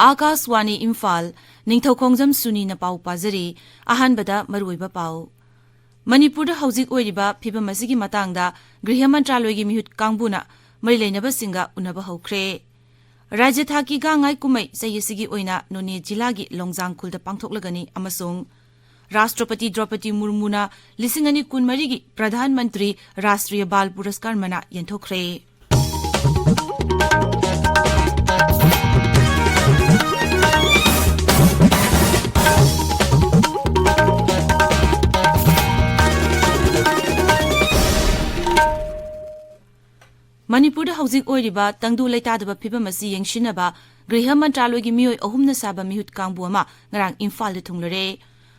Akaswani Imphal Ninghthoukhongjam Suni na pau pazari ahanbada maruiba pau Manipur hauzik oiriba phibam asigi matangda Griha Mantraloygi mihut kangbuna mari leinaba singa unaba hokre Rajya thaki ga ngai kumai sayisigi oina None jilagi Longjang khulda pangthoklagani amasung Rashtrapati Draupadi Murmuna lisingani kunmarigi Pradhan Mantri Rashtriya Bal Puraskar mana yenthokre Manipur hauzik oiriba tangdu leitadaba phibam asi yengshinaba Griha Mantraloygi mioi ahumna saba mihut kangbu ama ngarang Imphal de thunglare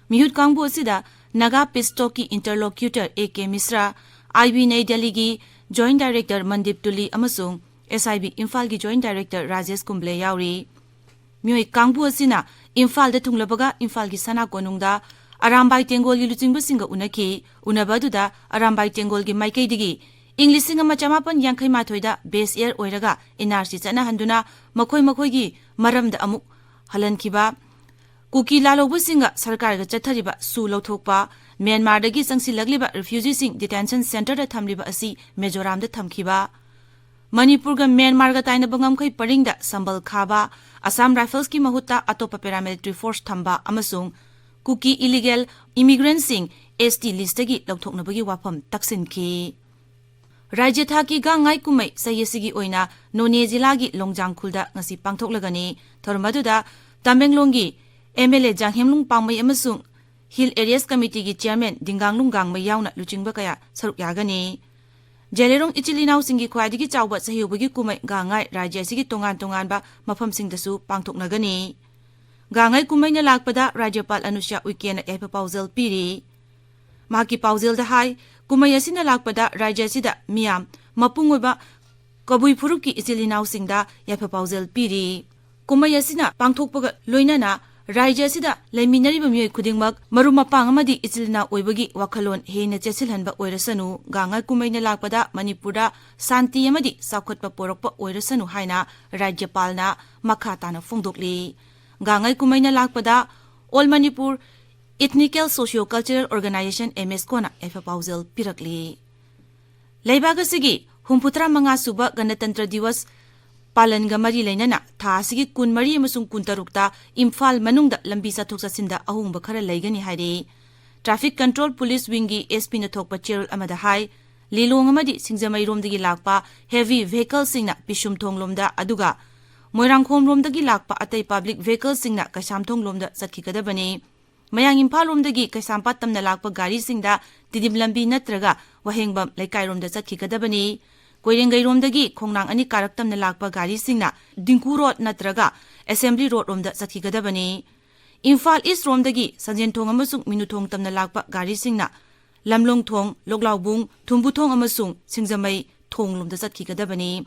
mihut kangbu asida Naga Pistoki interlocutor AK Misra IB Nai Delhi gi Joint Director Mandip Tuli amasung SIB Imphal gi Joint Director Rajesh Kumble yauri mioi kangbu asina Imphal de thunglabaga Imphal gi sana konungda Arambai Tengol gi luchingba singa unaki unabaduda Arambai Tengol gi maikei digi English singa machamapan yankai mathoida base year oiraga NRC chana handuna makhoi gi maramda amuk halan khiba kuki lalobu singa sarkar ga chathariba su lothokpa Myanmar dagi sangsi lagliba refugee sing detention center da thamliba asi Mizoram da thamkhiba Manipur ga Myanmar ga taina bangam khai paringda sambal khaba Assam Rifles ki mahutta atopa paramilitary force thamba amasung kuki illegal immigrants sing ST list dagi lokthoknabagi wafam taksin ki Rajya thaki ga ngai kumai sayesigi oina None jilagi Longjang khulda ngasi pangthoklagani thormaduda Tamenglonggi MLA Janghemlung Pangmai amasung Hill Areas Committee gi Chairman Dinganglung Gangmai yauna luchingba kaya saruk yagani Jelerong ichilinau singi khwaidigi chawba sahiyobagi kumai ga ngai rajya sigi tongan ba mafam singdasu pangthoknagani ga ngai kumai na lakpada Rajyapal Anusya Uike na yaipa pauzal piri Maki pauzal da hai kumai asina lakpada rajya sida miyam mapungoba kabui phuruki ichilinau singda yaipa pauzal piri kumai asina pangthokpaga loinana rajya sida laiminariba mioi khudingmak marumapang amadi ichilina oibagi wakhalon heina chesilhanba oirasanu gangai kumaina lakpada Manipurda santi amadi sakhotpa porokpa oirasanu haina Rajyapalna makha tana phongdokli gangai kumaina lakpada All Manipur Ethnical Socio-Cultural Organization MSCO na efa pauzal pirakli Leibaga sigi humputra manga suba Ganatantra Diwas Palan ga mari lainana tha sigi kun mari amasung kun tarukta Imphal manungda lambi sathok sasinda ahungba khara laigani haire Traffic Control Police Wingi SP na thokpa cherul amada hai Lilong amadi Singjamai romdagi lakpa heavy vehicle singna Pishum thonglomda aduga Moirangkhom romdagi lakpa atai public vehicle singna Kaisam thonglomda satkikadabani Mayang Imphal romdagi Kaisampat tamna lakpa gari singda Tidim lambi natraga Wahengbam laikai romda satkikadabani Koirengai romdagi khongnang ani karaktam na lakpa gari singna Dinku Road natraga Assembly Road romda satkikadabani Imphal East romdagi Sanjenthong amasung Minuthong tamna lakpa gari singna Lamlong Thong Loglaubung Thumbuthong amasung Singjamai Thong lomda satkikadabani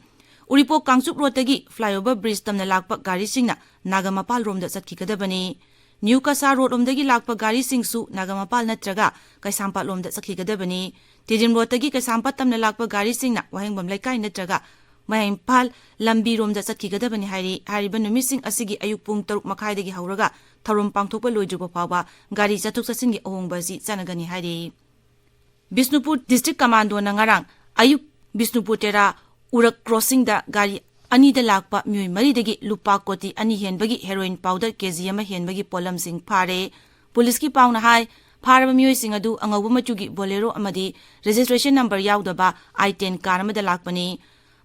Uripok Kangsup Road dagi Flyover Bridge tamna lakpa gari singna Nagamapal romda satkikadabani New Kasa Road romdagi lakpa gari singsu Nagamapal natraga Kaisampat lomda satkikadabani Tidim Road dagi Kaisampat tamna lakpa gari singna Wahengbam laikai natraga Imphal lambi romda satkikadabani hairi hariba numising asigi ayuk pung 3 makhai hauraga tharum pangthokpa loidruba phawba gari chathok chasingi ahongba si chanagani hairi Bisnupur District Commando na ngarang ayuk Bisnupur Tera Urak Crossing da gari ani da lakpa myoi mari dagi lupa koti ani henbagi heroin powder kg ama henbagi polam sing phare police ki pauna hai Pharaba mioi sing adu angawba machugi bolero amadi registration number yaudaba I10 car amada lakpani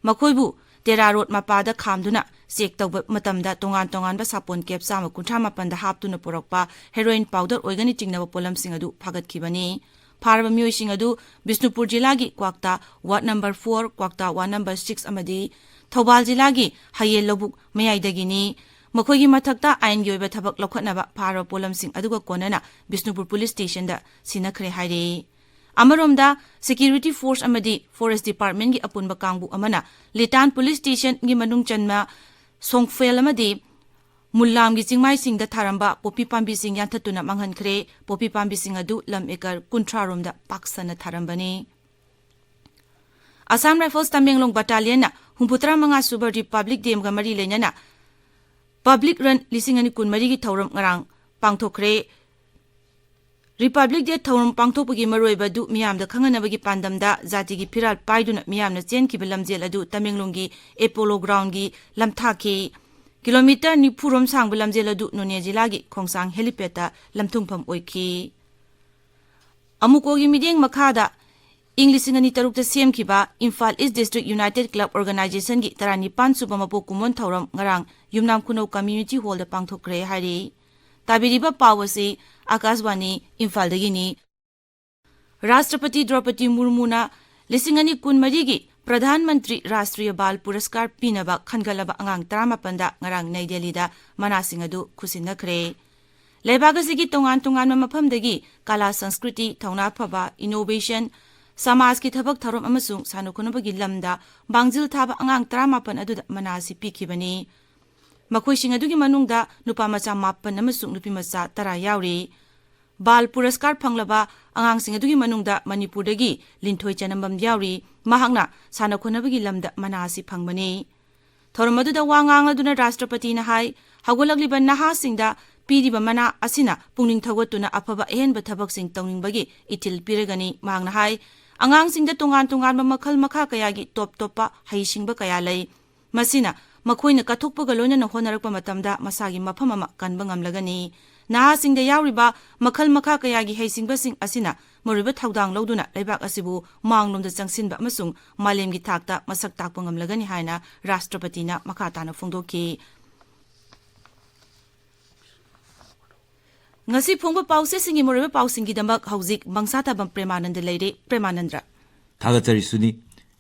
Makhoibu Tera Road mapada khamduna check tawba matamda tongan ba sapon cap sama kunthra mapanda haptuna porokpa heroin powder oigani tingnaba polam sing adu phagat khibani Pharaba mioi sing adu Bisnupur jilagi Kwakta ward number 4 Kwakta ward number 6 amadi Thobal jilagi Hayel lobuk mayaidagini Makhoigi mathakta ain yoiba thabak lokhatnaba Pharaba polam sing aduga konana Bisnupur police station da sinakhre haire Amaromda security force amadi forest department gi apunba kangbu amana Litan police station gi manung chanma Songfel amadi Mullam gi chingmai sing da tharamba popi pambi sing yanthatuna manghan khre popi pambi sing adu lam ekar kunthra romda paksana tharambani Assam Rifles Tamenglong Battalion na humputra manga Super Republic Dem ga mari lenyana Public Run Lising Ani Kun Marigi Thauram Ngarang Pangthokre Republic Day Thauram Pangthokpagi Maroiba du Miyamda Khanganabagi Pandamda Zatigi Piral Paiduna Miyamna Chenkiba Lamjel adu Tamenglonggi Apollo Ground gi Lamthaki Kilometer Nipurom Sangba Lamjel adu Nonya Jilagi Khongsang Helipeta Lamthungpham Oiki Amukogi Mideng Makhada English Ani Tarukta Semkiba Imphal East District United Club Organization gi Tarani Pansuba Mapo Kumon Thauram Ngarang Yumnam Kuno Community Hall da Pangthokre Hari Tabiriba Pawasi Akaswani Imphal dagini Rashtrapati Draupadi Murmuna Lisingani Kun Marigi Pradhan Mantri Rashtriya Bal Puraskar Pinaba Khangalaba Angang Tramapanda Ngarang Nai Delhi da Manasingadu Kusinakre Lebagasigi Tongan Tongan Mapamdagi Kala Sanskriti Tauna Phaba Innovation Samaj ki thabak tharom amasung sanukunabagi lamda Bangjil thaba angang 18 aduda manasi pikibani Makoising adugi manungda nupa macha 8 amasung nupi macha 10 yauri Bal Puraskar phanglaba angang sing adugi manungda Manipurdagi Linthoi Chanambam yauri mahakna sanukunabagi lamda manasi phangbani Thorom aduda wangang aduna Rashtrapati na hai hagolagliba naha singda Piriba mana asina pungning thawatuna afaba ehenba thabak sing tawningbagi itil piragani mahakna hai Angang singda tongan makhal makha kayagi top-topa haisingba kaya lay. Masina, makoy na katukpaga loina na honarakpa matamda masagi mapamama kanba ngamlagani. Naha singda yawriba makhal makha kayagi haisingba sing asina moriba thawdang lawduna laybak asibu manglomda changsinba amasung malemgi thakta masak takpa ngamlagani haina Rashtrapati na makhatana phongdoki. Ngasi phongba pause singi moriba pausingi damak hauzik bangsata bam Premananda leire Premanandra Thagachari Suni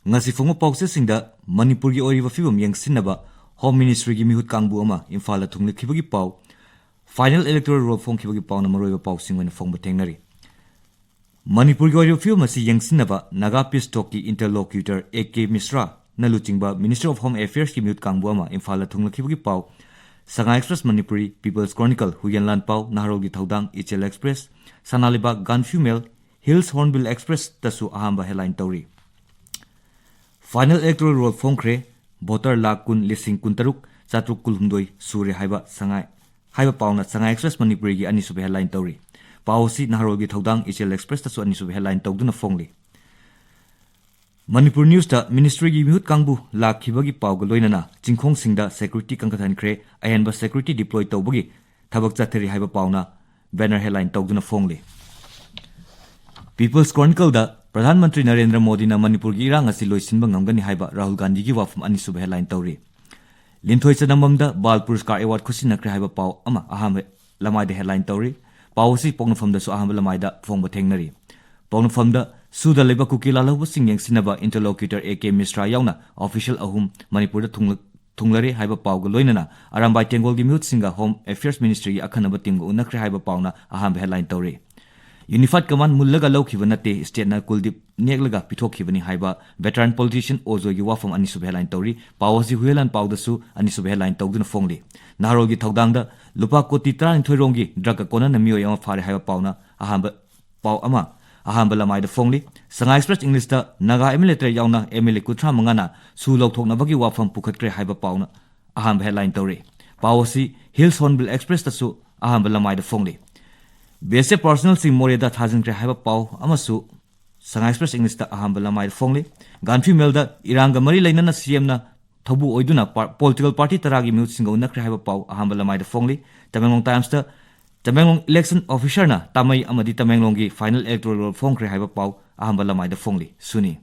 ngasi phongba pause singda Manipur gi oriba fibam yangsinaba Home Ministry gi mihut kangbu ama Imphal thungli khibagi pau Final Electoral Roll phong khibagi pau na moriba pausing wen phongba thengnari Manipur gi oriba fibam asi yangsinaba Naga Peace Talk ki interlocutor AK Misra na luchingba Minister of Home Affairs ki mihut kangbu ama Imphal thungli khibagi pau Sanga Express Manipuri People's Chronicle Huyan Lan Pau Naharogi Thaudang Ichel Express Sanaliba Ganfu Mail Hills Hornbill Express Tasu Ahamba Headline Tauri Final Electoral Roll Phongkre Voter Lakh Kun Lising Kuntaruk Chatruk Kulhumdoi Sure Haiba Sangai Haiba Pauna Sanga Express Manipuri gi Anisube Headline Tauri Pausi Naharogi Thaudang Ichel Express Tasu Anisube Headline Tauduna Phongli Manipur News ta Ministry gi mihut kangbu lakhibagi pawga loinana chingkhong singda security kangkathan kre ahenba security deploy tawbagi thabak chathari haiba pawna banner headline tawduna phongli People's Chronicle da Pradhan Mantri Narendra Modi na Manipur gi irang asi loisinba ngamgani haiba Rahul Gandhi gi wafum anisub headline tawri Linthoi Chanambamda Bal Puraskar Award khusina kre haiba paw ama aham lamai da headline tawri pawsi pongnafam da su aham lamai da phongba thengnari pongnafam da Suda leba kukila lahu singyang sinaba interlocutor AK Misra yauna official ahum Manipur da thunglare haiba pawga loinana arambai tengol gi mihut singa Home Affairs Ministry gi akhanaba timga unakre haiba pawna aham headline tawre Unified Command mullaga lawkhiba nate state na Kuldip neglaga pithokhibani haiba veteran politician Ozo gi wafam anisub headline tawri pawasi huelan pawdasu anisub headline tawduna phongli Naharol gi thawdangda lupa koti 39 rongi drug kona na miyo yama phare haiba pawna ahamba paw ama Ahamba lamai da phongli Sanga Express English da Naga emulator yauna emule kutra mangana su lokthokna bagi wafam pukhatkre haiba pawna ahamba headline tawre pawasi Hills Hornbill Express ta su ahamba lamai da phongli Base personal sing more da thajingkre haiba paw amasu Sanga Express English da ahamba lamai da phongli Ganfi Mail da iranga mari lainana CM na thobu oiduna political party taragi mihut singa unakre haiba paw ahamba lamai da phongli Tamenglong Times da Tamenglong election officer na tamai amadi Tamenglong gi final electoral phongkre haiba paw ahamba lamai da phongli Suni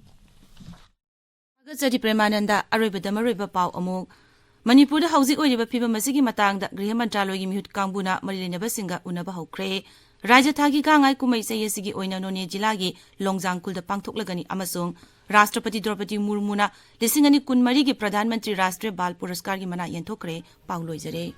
Agachari Premananda aroibada maroiba paw amuk Manipur da hauzik oiriba phiba masigi matangda Griha Mantraloi gi mihut kangbuna marilena singa unaba hokre Rajya thagi kangai kumai sayesigi oina None jilagi Longjang kulda pangthoklagani amasung Rashtrapati Draupadi Murmuna lisingani kun mari gi Pradhan Mantri Rashtriya Bal Puraskar gi mana yenthokre paw loijare